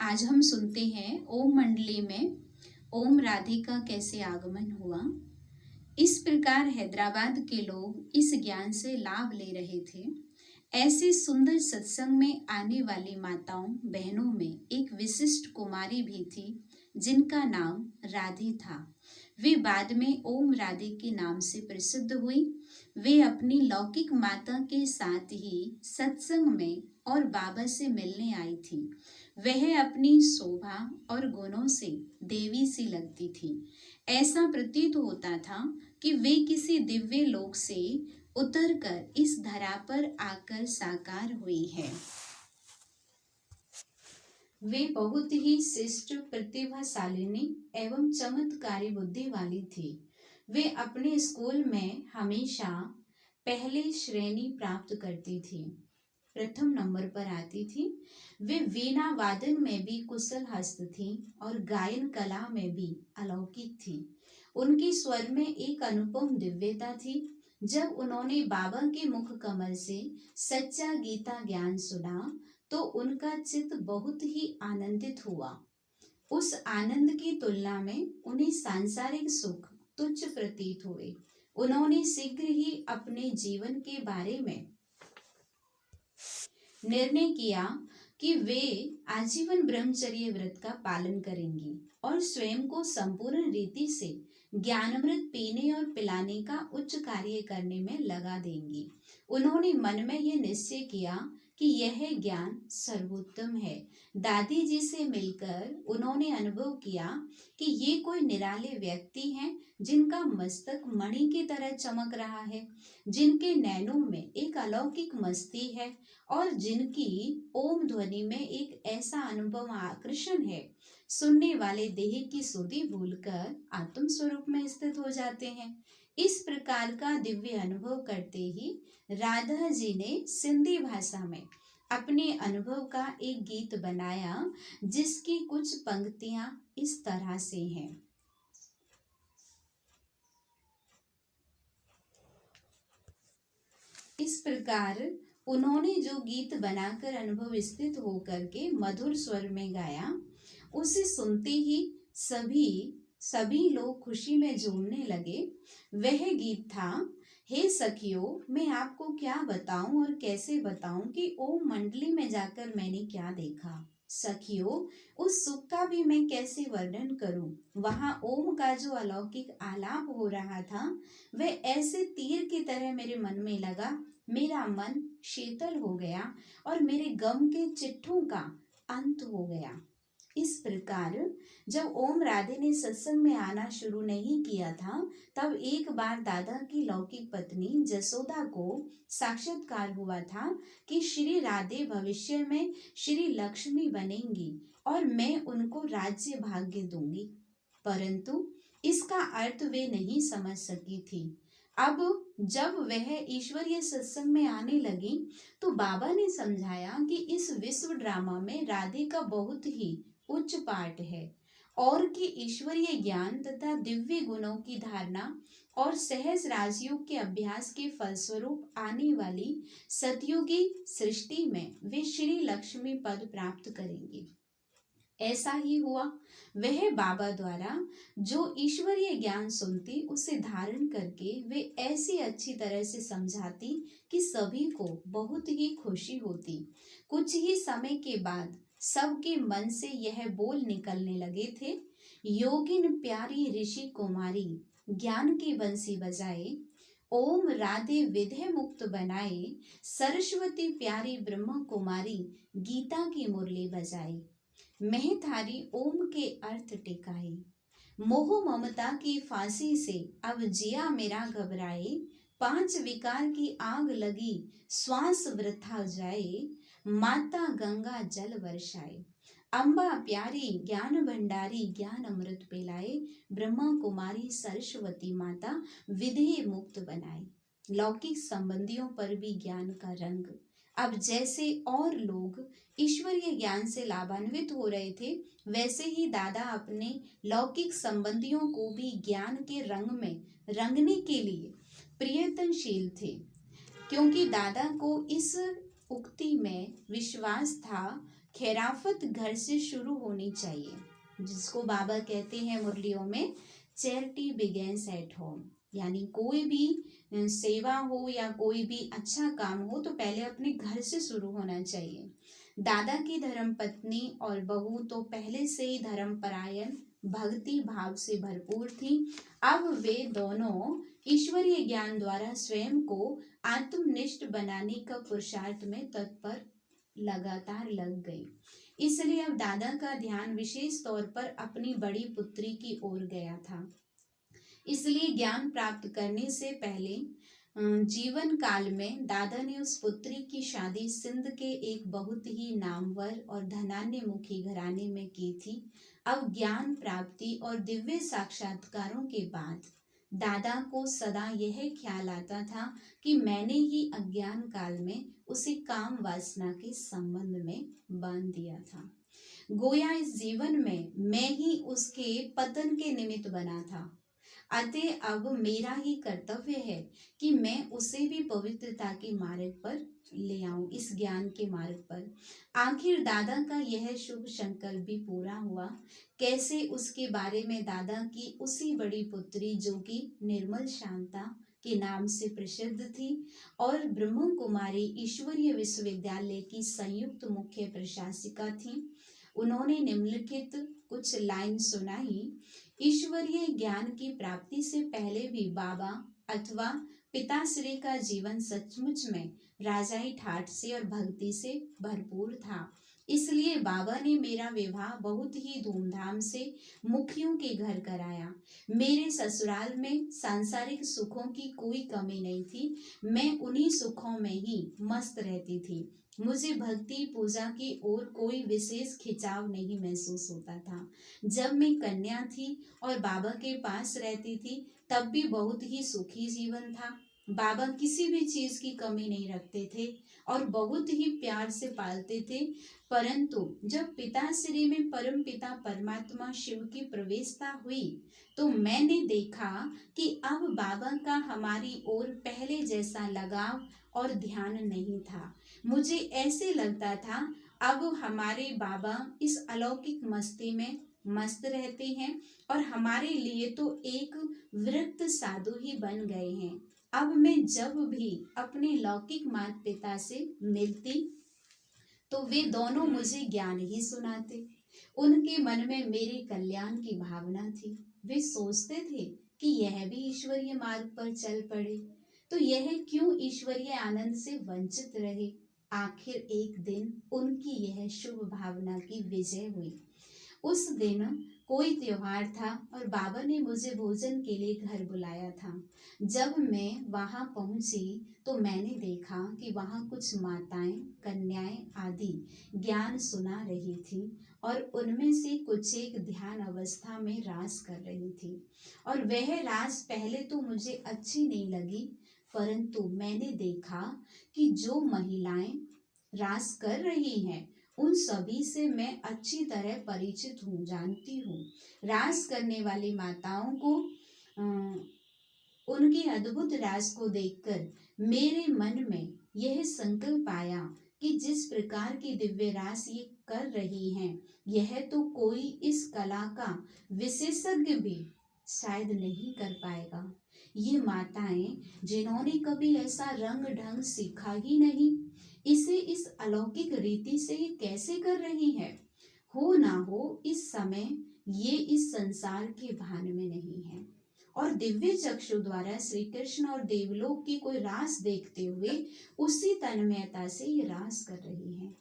आज हम सुनते हैं ओम मंडली में ओम राधे का कैसे आगमन हुआ। इस प्रकार हैदराबाद के लोग इस ज्ञान से लाभ ले रहे थे। ऐसे सुंदर सत्संग में आने वाली माताओं बहनों में एक विशिष्ट कुमारी भी थी जिनका नाम राधे था। वे बाद में ओम राधे के नाम से प्रसिद्ध हुई। वे अपनी लौकिक माता के साथ ही सत्संग में और बाबा से मिलने आई थी। वह अपनी शोभा और गुणों से देवी सी लगती थी। ऐसा प्रतीत होता था कि वे किसी दिव्य लोक से उतरकर इस धरा पर आकर साकार हुई है। वे बहुत ही शिष्ट, प्रतिभाशालिनी एवं चमत्कारी बुद्धि वाली थी। वे अपने स्कूल में हमेशा पहली श्रेणी प्राप्त करती थी, प्रथम नंबर पर आती थी। वे वीणा वादन में भी कुशल हस्त थी और गायन कला में भी अलौकिक थी। उनके स्वर में एक अनुपम दिव्यता थी। जब उन्होंने बाबा के मुख कमल से सच्चा गीता ज्ञान सुना तो उनका चित्त बहुत ही आनंदित हुआ। उस आनंद की तुलना में उन्हें सांसारिक सुख तुच्छ प्रतीत हुए। उन्होंने शीघ्र ही अपने जीवन के बारे में निर्णय किया कि वे आजीवन ब्रह्मचर्य व्रत का पालन करेंगी और स्वयं को संपूर्ण रीति से ज्ञानामृत पीने और पिलाने का उच्च कार्य करने में लगा देंगी। उन्होंने मन में यह निश्चय किया कि यह ज्ञान सर्वोत्तम है। दादी जी से मिलकर उन्होंने अनुभव किया कि ये कोई निराले व्यक्ति हैं जिनका मस्तक मणि की तरह चमक रहा है, जिनके नैनों में एक अलौकिक मस्ती है और जिनकी ओम ध्वनि में एक ऐसा अनुपम आकर्षण है, सुनने वाले देह की सुधि भूलकर आत्म स्वरूप में स्थित हो जाते हैं। इस प्रकार का दिव्य अनुभव करते ही राधा जी ने सिंधी भाषा में अपने अनुभव का एक गीत बनाया जिसकी कुछ पंक्तियां इस तरह से हैं। इस प्रकार उन्होंने जो गीत बनाकर अनुभव स्थित होकर के मधुर स्वर में गाया, उसे सुनते ही सभी लोग खुशी में झूमने लगे। वह गीत था, हे सखियों, मैं आपको क्या बताऊं और कैसे बताऊं कि ओम मंडली में जाकर मैंने क्या देखा। सखियों, उस सुख का भी मैं कैसे वर्णन करूं। वहां ओम का जो अलौकिक आलाप हो रहा था वह ऐसे तीर की तरह मेरे मन में लगा। मेरा मन शीतल हो गया और मेरे गम के चिट्ठों का अंत हो गया। इस प्रकार जब ओम राधे ने सत्संग में आना शुरू नहीं किया था, तब एक बार दादा की लौकिक पत्नी जसोदा को साक्षात्कार हुआ था कि श्री राधे भविष्य में श्री लक्ष्मी बनेंगी और मैं उनको राज्य भाग्य दूंगी, परंतु इसका अर्थ वे नहीं समझ सकी थी। अब जब वह ईश्वरीय सत्संग में आने लगी तो बाबा ने समझाया कि इस विश्व ड्रामा में राधे का बहुत ही उच्च पाठ है और कि ईश्वरीय ज्ञान तथा दिव्य गुणों की धारणा और सहज राजयोग के अभ्यास के फलस्वरूप आने वाली सतयुगी सृष्टि में वे श्री लक्ष्मी पद प्राप्त करेंगे। ऐसा ही हुआ। वह बाबा द्वारा जो ईश्वरीय ज्ञान सुनती उसे धारण करके वे ऐसी अच्छी तरह से समझाती कि सभी को बहुत ही खुशी होती। कुछ ही समय के बाद सबके मन से यह बोल निकलने लगे थे, योगिन प्यारी ऋषि कुमारी ज्ञान की बंसी बजाए, ओम राधे विधे मुक्त बनाए, सरस्वती प्यारी ब्रह्म कुमारी गीता की मुरली बजाए, मैं थारी ओम के अर्थ टिकाए, मोह ममता की फांसी से अब जिया मेरा घबराए, पांच विकार की आग लगी श्वास वृथा जाए, माता गंगा जल वर्षाए, अम्बा प्यारी ज्ञान भंडारी ज्ञान अमृत पिलाए, ब्रह्मा कुमारी सरस्वती माता विधि मुक्त बनाए। लौकिक संबंधियों पर भी ज्ञान का रंग। अब जैसे और लोग ईश्वरीय ज्ञान से लाभान्वित हो रहे थे, वैसे ही दादा अपने लौकिक संबंधियों को भी ज्ञान के रंग में रंगने के लिए प्रयत्नशील थे, क्योंकि दादा को इस उक्ति में विश्वास था खैराफत घर से शुरू होनी चाहिए, जिसको बाबा कहते हैं मुरलियों में, चैरिटी बिगेन्स एट होम। यानी कोई भी सेवा हो या कोई भी अच्छा काम हो तो पहले अपने घर से शुरू होना चाहिए। दादा की धर्म पत्नी और बहू तो पहले से ही धर्मपरायण भक्ति भाव से भरपूर थी। अब वे दोनों ईश्वरीय ज्ञान द्वारा स्वयं को आत्मनिष्ठ बनाने का पुरुषार्थ में तत्पर लगातार लग गई। इसलिए अब दादा का ध्यान विशेष तौर पर अपनी बड़ी पुत्री की ओर गया था। इसलिए ज्ञान प्राप्त करने से पहले जीवन काल में दादा ने उस पुत्री की शादी सिंध के एक बहुत ही नामवर और धनान्यमुखी घराने में की थी। अब ज्ञान प्राप्ति और दिव्य साक्षात्कारों के बाद दादा को सदा यह ख्याल आता था कि मैंने ही अज्ञान काल में उसे काम वासना के संबंध में बांध दिया था। गोया इस जीवन में मैं ही उसके पतन के निमित्त बना था। अतः अब मेरा ही कर्तव्य है कि मैं उसे भी पवित्रता के मार्ग पर ले आऊं, इस ज्ञान के मार्ग पर। आखिर दादा का यह शुभ संकल्प भी पूरा हुआ। कैसे? उसके बारे में दादा की उसी बड़ी पुत्री जो कि निर्मल शांता के नाम से प्रसिद्ध थी और ब्रह्म कुमारी ईश्वरीय विश्वविद्यालय की संयुक्त मुख्य प्रशासिका थी, उन्होंने निम्नलिखित कुछ लाइन सुनाई। ईश्वरीय ज्ञान की प्राप्ति से पहले भी बाबा अथवा पिताश्री का जीवन सचमुच में राजाई ठाठ से और भक्ति से भरपूर था। इसलिए बाबा ने मेरा विवाह बहुत ही धूमधाम से मुखियों के घर कराया। मेरे ससुराल में सांसारिक सुखों की कोई कमी नहीं थी। मैं उन्हीं सुखों में ही मस्त रहती थी। मुझे भक्ति पूजा की ओर कोई विशेष खिंचाव नहीं महसूस होता था। जब मैं कन्या थी और बाबा के पास रहती थी तब भी बहुत ही सुखी जीवन था। बाबा किसी भी चीज की कमी नहीं रखते थे और बहुत ही प्यार से पालते थे। परंतु जब पिताश्री में परम पिता परमात्मा शिव की प्रवेशता हुई तो मैंने देखा कि अब बाबा का हमारी ओर पहले जैसा लगाव और ध्यान नहीं था। मुझे ऐसे लगता था अब हमारे बाबा इस अलौकिक मस्ती में मस्त रहते हैं और हमारे लिए तो एक वृत्त साधु ही बन गए हैं। अब मैं जब भी अपने लौकिक माता पिता से मिलती तो वे दोनों मुझे ज्ञान ही सुनाते। उनके मन में मेरे कल्याण की भावना थी। वे सोचते थे कि यह भी ईश्वरीय मार्ग पर चल पड़े तो यह क्यों ईश्वरीय आनंद से वंचित रहे। आखिर एक दिन उनकी यह शुभ भावना की विजय हुई। उस दिन कोई त्योहार था और बाबा ने मुझे भोजन के लिए घर बुलाया था। जब मैं वहां पहुंची तो मैंने देखा कि वहां कुछ माताएं, कन्याएं आदि ज्ञान सुना रही थी और उनमें से कुछ एक ध्यान अवस्था में रास कर रही थी और वह रास पहले तो मुझे अच्छी नहीं लगी, परंतु मैंने देखा कि जो महिलाएं रास कर रही हैं उन सभी से मैं अच्छी तरह परिचित हूँ, जानती हूँ। रास करने वाली माताओं को उनकी अद्भुत रास को देखकर मेरे मन में यह संकल्प आया कि जिस प्रकार की दिव्य रास ये कर रही हैं, यह तो कोई इस कला का विशेषज्ञ भी शायद नहीं कर पाएगा। ये माताएं जिन्होंने कभी ऐसा रंग ढंग सीखा ही नहीं, इसे इस अलौकिक रीति से ये कैसे कर रही है। हो ना हो इस समय ये इस संसार के भान में नहीं है और दिव्य चक्षु द्वारा श्री कृष्ण और देवलोक की कोई रास देखते हुए उसी तन्मयता से ये रास कर रही हैं।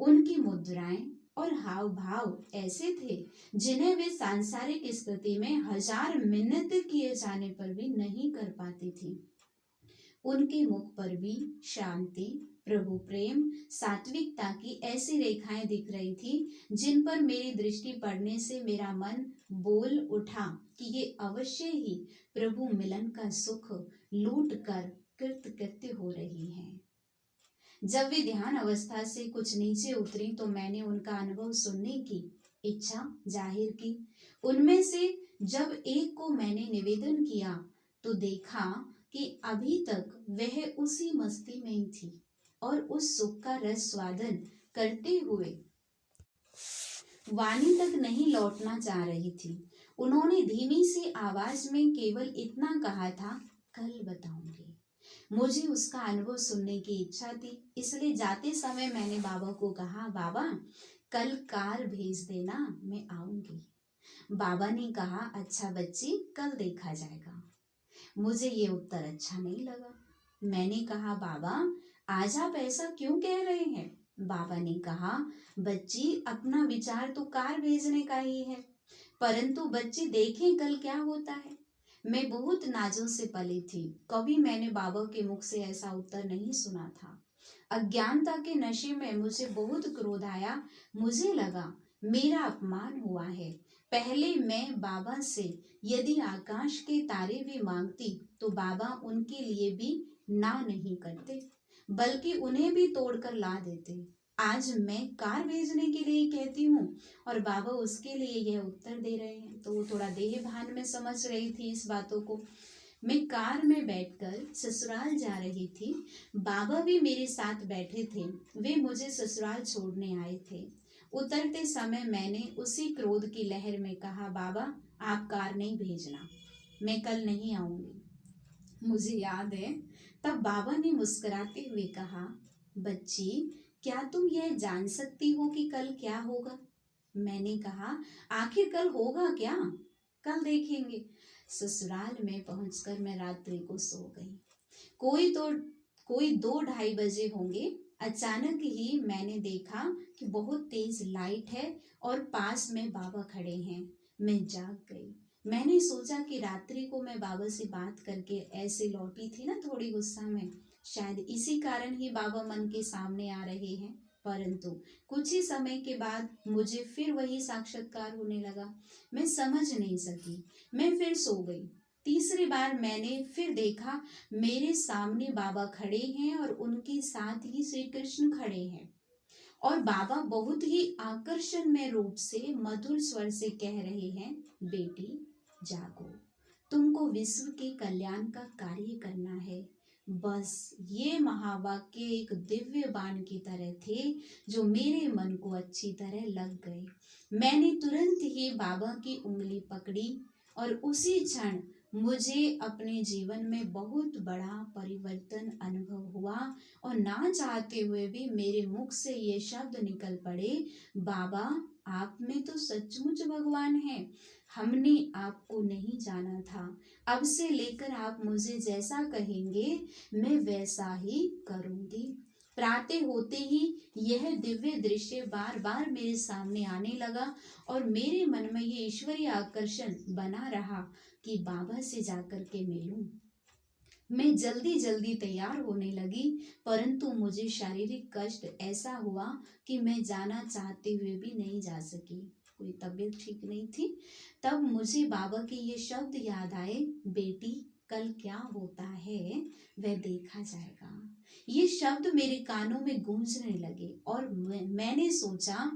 उनकी मुद्राएं और हाव भाव ऐसे थे जिन्हें वे सांसारिक स्थिति में 1000 मिन्नत किए जाने पर भी नहीं कर पाती थी। उनके मुख पर भी शांति, प्रभु प्रेम, सात्विकता की ऐसी रेखाएं दिख रही थी जिन पर मेरी दृष्टि पड़ने से मेरा मन बोल उठा कि ये अवश्य ही प्रभु मिलन का सुख लूट कर कृतकृत्य हो रही हैं। जब वे ध्यान अवस्था से कुछ नीचे उतरी तो मैंने उनका अनुभव सुनने की इच्छा जाहिर की। उनमें से जब एक को मैंने निवेदन किया तो देखा कि अभी तक वह उसी मस्ती में ही थी और उस सुख का रस स्वादन करते हुए वाणी तक नहीं लौटना चाह रही थी। उन्होंने धीमी सी आवाज में केवल इतना कहा था, कल बताऊंगी। मुझे उसका अनुभव सुनने की इच्छा थी, इसलिए जाते समय मैंने बाबा को कहा, बाबा कल कार भेज देना, मैं आऊंगी। बाबा ने कहा, अच्छा बच्ची, कल देखा जाएगा। मुझे ये उत्तर अच्छा नहीं लगा। मैंने कहा, बाबा आज आप ऐसा क्यों कह रहे हैं? बाबा ने कहा, बच्ची अपना विचार तो कार भेजने का ही है, परंतु बच्ची देखें कल क्या होता है। मैं बहुत नाजों से पली थी, कभी मैंने बाबा के मुख से ऐसा उत्तर नहीं सुना था। अज्ञानता के नशे में मुझे बहुत क्रोध आया। मुझे लगा मेरा अपमान हुआ है। पहले मैं बाबा से यदि आकाश के तारे भी मांगती तो बाबा उनके लिए भी ना नहीं करते, बल्कि उन्हें भी तोड़कर ला देते। आज मैं कार भेजने के लिए कहती हूँ और बाबा उसके लिए यह उत्तर दे रहे हैं। तो वो थोड़ा देह भान में समझ रही थी इस बातों को। मैं कार में बैठकर ससुराल जा रही थी। बाबा भी मेरे साथ बैठे थे। वे मुझे ससुराल छोड़ने आए थे। उतरते समय मैंने उसी क्रोध की लहर में कहा, बाबा आप कार नहीं भेजना, मैं कल नहीं आऊंगी। मुझे याद है तब बाबा ने मुस्कुराते हुए कहा, बच्ची क्या तुम यह जान सकती हो कि कल क्या होगा? मैंने कहा, आखिर कल होगा क्या? कल देखेंगे। ससुराल में पहुंचकर मैं रात्रि को सो गई। कोई 2-2:30 बजे होंगे। अचानक ही मैंने देखा कि बहुत तेज लाइट है और पास में बाबा खड़े हैं। मैं जाग गई। मैंने सोचा कि रात्रि को मैं बाबा से बात करके ऐसे लौटी थी ना, थोड़ी गुस्सा में, शायद इसी कारण ही बाबा मन के सामने आ रहे हैं। परंतु कुछ ही समय के बाद मुझे फिर वही साक्षात्कार होने लगा। मैं समझ नहीं सकी। मैं फिर सो गई। तीसरी बार मैंने फिर देखा, मेरे सामने बाबा खड़े हैं और उनके साथ ही श्री कृष्ण खड़े हैं। और बाबा बहुत ही आकर्षणमय रूप से मधुर स्वर से कह रहे हैं, बेटी जागो, तुमको विश्व के कल्याण का कार्य करना है। बस ये महावाक्य एक दिव्य बाण की तरह थे जो मेरे मन को अच्छी तरह लग गए। मैंने तुरंत ही बाबा की उंगली पकड़ी और उसी क्षण मुझे अपने जीवन में बहुत बड़ा परिवर्तन अनुभव हुआ और ना चाहते हुए भी मेरे मुख से ये शब्द निकल पड़े, बाबा आप में तो सचमुच भगवान है, हमने आपको नहीं जाना था। अब से लेकर आप मुझे जैसा कहेंगे मैं वैसा ही करूंगी। प्रातः होते ही यह दिव्य दृश्य बार बार मेरे सामने आने लगा और मेरे मन में ये ईश्वरीय आकर्षण बना रहा कि बाबा से जाकर के मिलूं। मैं जल्दी जल्दी तैयार होने लगी, परंतु मुझे शारीरिक कष्ट ऐसा हुआ कि मैं जाना चाहते हुए भी नहीं जा सकी। कोई तबीयत ठीक नहीं थी। तब मुझे बाबा के ये शब्द याद आए, बेटी कल क्या होता है वह देखा जाएगा। ये शब्द मेरे कानों में गूंजने लगे और मैंने सोचा,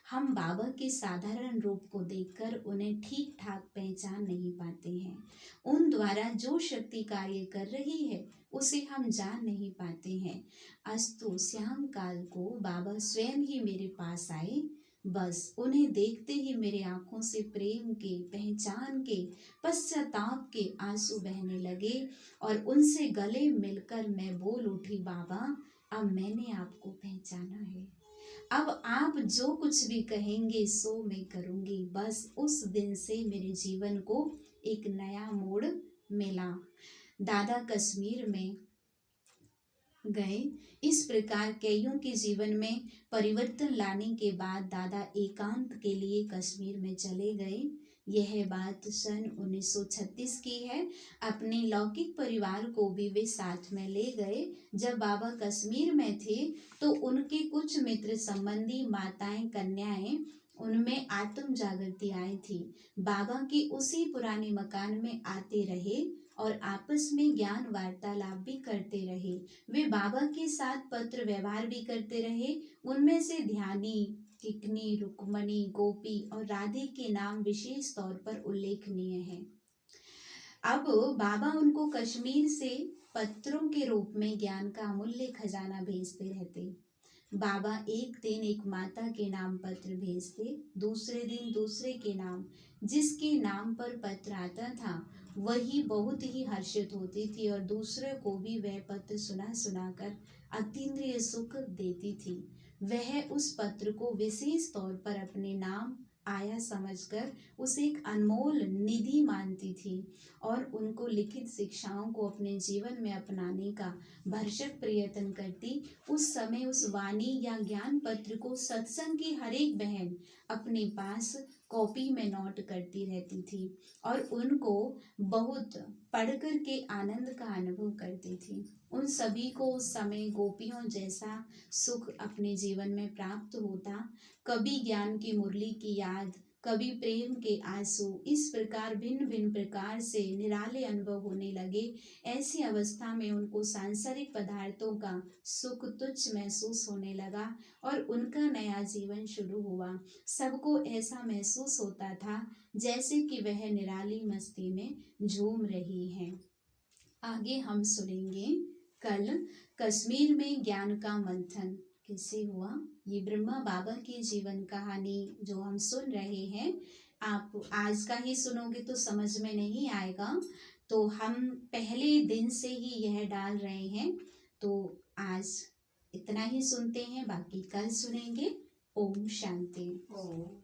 हम बाबा के साधारण रूप को देखकर उन्हें ठीक ठाक पहचान नहीं पाते हैं। उन द्वारा जो शक्ति कार्य कर रही है उसे हम जान नहीं पाते हैं। अस्तु श्याम काल को बाबा स्वयं ही मेरे पास आए। बस उन्हें देखते ही मेरे आंखों से प्रेम के, पहचान के, पश्चाताप के आंसू बहने लगे और उनसे गले मिलकर मैं बोल उठी, बाबा अब मैंने आपको पहचाना है। अब आप जो कुछ भी कहेंगे सो मैं करूंगी। बस उस दिन से मेरे जीवन को एक नया मोड़ मिला। दादा कश्मीर में गए। इस प्रकार कईयों के जीवन में परिवर्तन लाने के बाद दादा एकांत के लिए कश्मीर में चले गए। यह बात सन 1936 की है। अपने लौकिक परिवार को भी वे साथ में ले गए। जब बाबा कश्मीर में थे तो उनके कुछ मित्र संबंधी माताएं, कन्याएं, उनमें आत्म जागृति आई थी। बाबा की उसी पुराने मकान में आते रहे और आपस में ज्ञान वार्तालाप भी करते रहे। वे बाबा के साथ पत्र व्यवहार भी करते रहे। उनमें से ध्यानी, किकनी, रुक्मणी, गोपी और राधे के नाम विशेष तौर पर उल्लेखनीय हैं। अब बाबा उनको कश्मीर से पत्रों के रूप में ज्ञान का अमूल्य खजाना भेजते रहते। बाबा एक दिन एक माता के नाम पत्र भेजते, दूसरे दिन दूसरे के नाम। जिसके नाम पर पत्र आता था वही बहुत ही हर्षित होती थी और दूसरे को भी वह पत्र सुना सुनाकर अतीन्द्रिय सुख देती थी। वह उस पत्र को विशेष तौर पर अपने नाम आया समझकर उसे एक अनमोल निधि मानती थी और उनको लिखित शिक्षाओं को अपने जीवन में अपनाने का भरसक प्रयत्न करती। उस समय उस वाणी या ज्ञान पत्र को सत्संग की हर एक बहन अपने पास कॉपी में नोट करती रहती थी और उनको बहुत पढ़कर के आनंद का अनुभव करती थी। उन सभी को उस समय गोपियों जैसा सुख अपने जीवन में प्राप्त होता। कभी ज्ञान की मुरली की याद, कभी प्रेम के आंसू, इस प्रकार भिन्न भिन्न प्रकार से निराले अनुभव होने लगे। ऐसी अवस्था में उनको सांसारिक पदार्थों का सुख तुच्छ महसूस होने लगा और उनका नया जीवन शुरू हुआ। सबको ऐसा महसूस होता था जैसे कि वह निराली मस्ती में झूम रही हैं। आगे हम सुनेंगे कल कश्मीर में ज्ञान का मंथन कैसे हुआ। ये ब्रह्मा बाबा की जीवन कहानी जो हम सुन रहे हैं, आप आज का ही सुनोगे तो समझ में नहीं आएगा, तो हम पहले दिन से ही यह डाल रहे हैं। तो आज इतना ही सुनते हैं, बाकी कल सुनेंगे। ओम शांति। ओम